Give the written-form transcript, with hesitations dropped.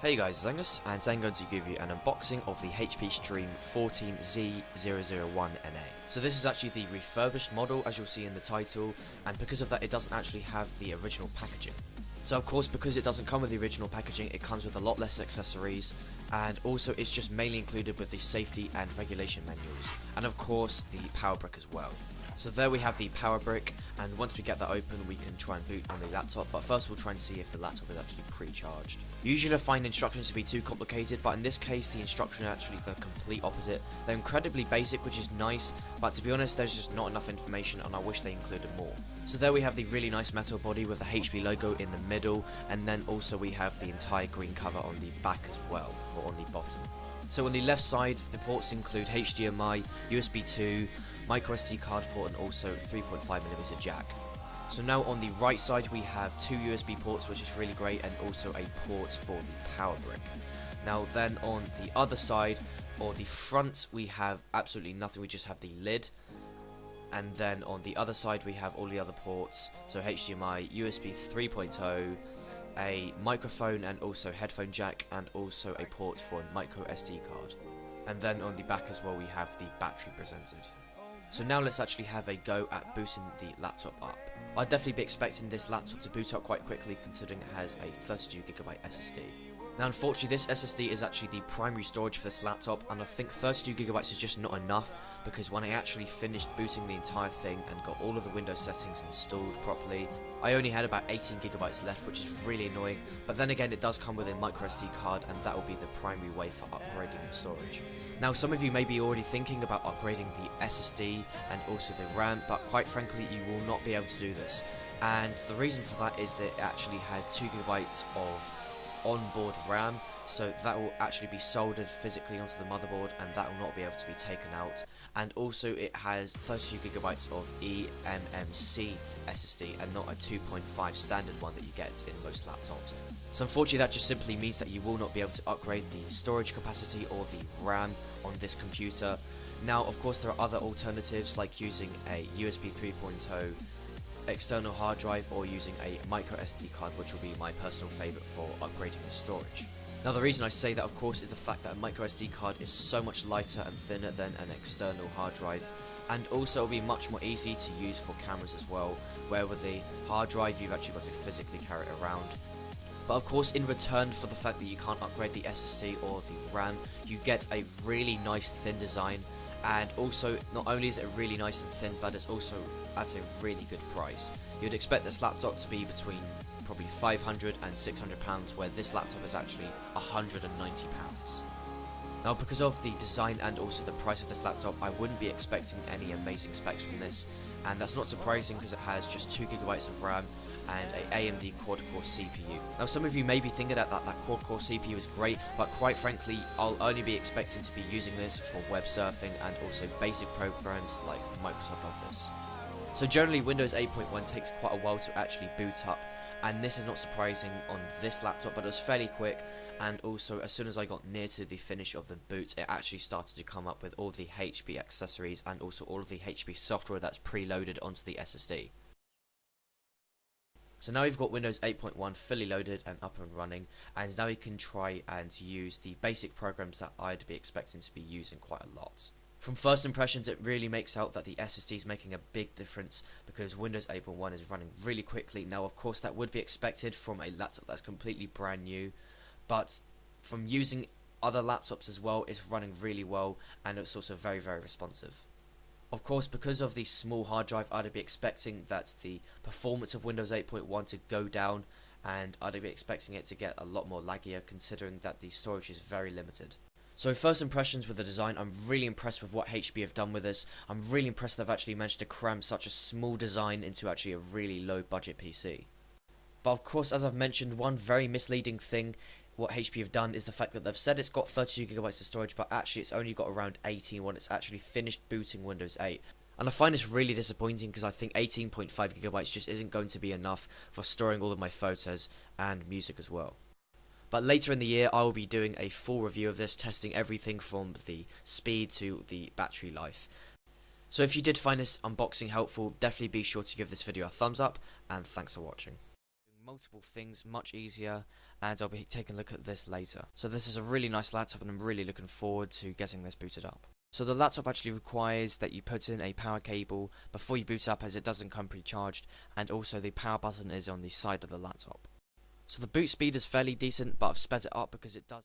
Hey guys, it's Angus, and today I'm going to give you an unboxing of the HP Stream 14Z001NA. So this is actually the refurbished model, as you'll see in the title, and because of that it doesn't actually have the original packaging. So of course, because it doesn't come with the original packaging, it comes with a lot less accessories, and also it's just mainly included with the safety and regulation manuals, and of course the power brick as well. So there we have the power brick, and once we get that open we can try and boot on the laptop, but first we'll try and see if the laptop is actually pre-charged. Usually I find instructions to be too complicated, but in this case the instructions are actually the complete opposite. They're incredibly basic, which is nice, but to be honest there's just not enough information and I wish they included more. So there we have the really nice metal body with the HP logo in the middle, and then also we have the entire green cover on the back as well, or on the bottom. So on the left side, the ports include HDMI, USB 2, microSD card port, and also 3.5mm jack. So now on the right side we have two USB ports, which is really great, and also a port for the power brick. Now then on the other side, or the front, we have absolutely nothing, we just have the lid. And then on the other side we have all the other ports, so HDMI, USB 3.0, a microphone and also headphone jack, and also a port for a micro SD card. And then on the back as well we have the battery presented. So now let's actually have a go at booting the laptop up. I'd definitely be expecting this laptop to boot up quite quickly, considering it has a 32GB SSD. Now unfortunately this SSD is actually the primary storage for this laptop, and I think 32GB is just not enough, because when I actually finished booting the entire thing and got all of the Windows settings installed properly, I only had about 18GB left, which is really annoying. But then again, it does come with a microSD card, and that will be the primary way for upgrading the storage. Now some of you may be already thinking about upgrading the SSD and also the RAM, but quite frankly you will not be able to do this. And the reason for that is it actually has 2GB of onboard RAM, so that will actually be soldered physically onto the motherboard, and that will not be able to be taken out. And also it has 32GB of eMMC SSD and not a 2.5 standard one that you get in most laptops. So unfortunately that just simply means that you will not be able to upgrade the storage capacity or the RAM on this computer. Now of course there are other alternatives, like using a USB 3.0 external hard drive or using a micro SD card, which will be my personal favourite for upgrading the storage. Now the reason I say that of course is the fact that a micro SD card is so much lighter and thinner than an external hard drive, and also it'll be much more easy to use for cameras as well, where with the hard drive you've actually got to physically carry it around. But of course in return for the fact that you can't upgrade the SSD or the RAM, you get a really nice thin design. And also, not only is it really nice and thin, but it's also at a really good price. You'd expect this laptop to be between probably £500 and £600, where this laptop is actually £190. Now because of the design and also the price of this laptop, I wouldn't be expecting any amazing specs from this, and that's not surprising because it has just 2GB of RAM and a AMD quad-core CPU. Now some of you may be thinking that quad-core CPU is great, but quite frankly I'll only be expecting to be using this for web surfing and also basic programs like Microsoft Office. So generally Windows 8.1 takes quite a while to actually boot up, and this is not surprising on this laptop, but it was fairly quick. And also as soon as I got near to the finish of the boot, it actually started to come up with all the HP accessories and also all of the HP software that's preloaded onto the SSD. So now we've got Windows 8.1 fully loaded and up and running, and now we can try and use the basic programs that I'd be expecting to be using quite a lot. From first impressions it really makes out that the SSD is making a big difference, because Windows 8.1 is running really quickly. Now of course that would be expected from a laptop that's completely brand new, but from using other laptops as well, it's running really well, and it's also very responsive. Of course, because of the small hard drive, I'd be expecting that the performance of Windows 8.1 to go down, and I'd be expecting it to get a lot more laggier, considering that the storage is very limited. So first impressions with the design, I'm really impressed with what HP have done with this. I'm really impressed they've actually managed to cram such a small design into actually a really low budget PC. But of course, as I've mentioned, one very misleading thing what HP have done is the fact that they've said it's got 32GB of storage, but actually it's only got around 18 when it's actually finished booting Windows 8. And I find this really disappointing, because I think 18.5GB just isn't going to be enough for storing all of my photos and music as well. But later in the year I will be doing a full review of this, testing everything from the speed to the battery life. So if you did find this unboxing helpful, definitely be sure to give this video a thumbs up, and thanks for watching. multiple things much easier, and I'll be taking a look at this later. So this is a really nice laptop and I'm really looking forward to getting this booted up. So the laptop actually requires that you put in a power cable before you boot it up, as it doesn't come pre-charged, and also the power button is on the side of the laptop. So the boot speed is fairly decent, but I've sped it up because it does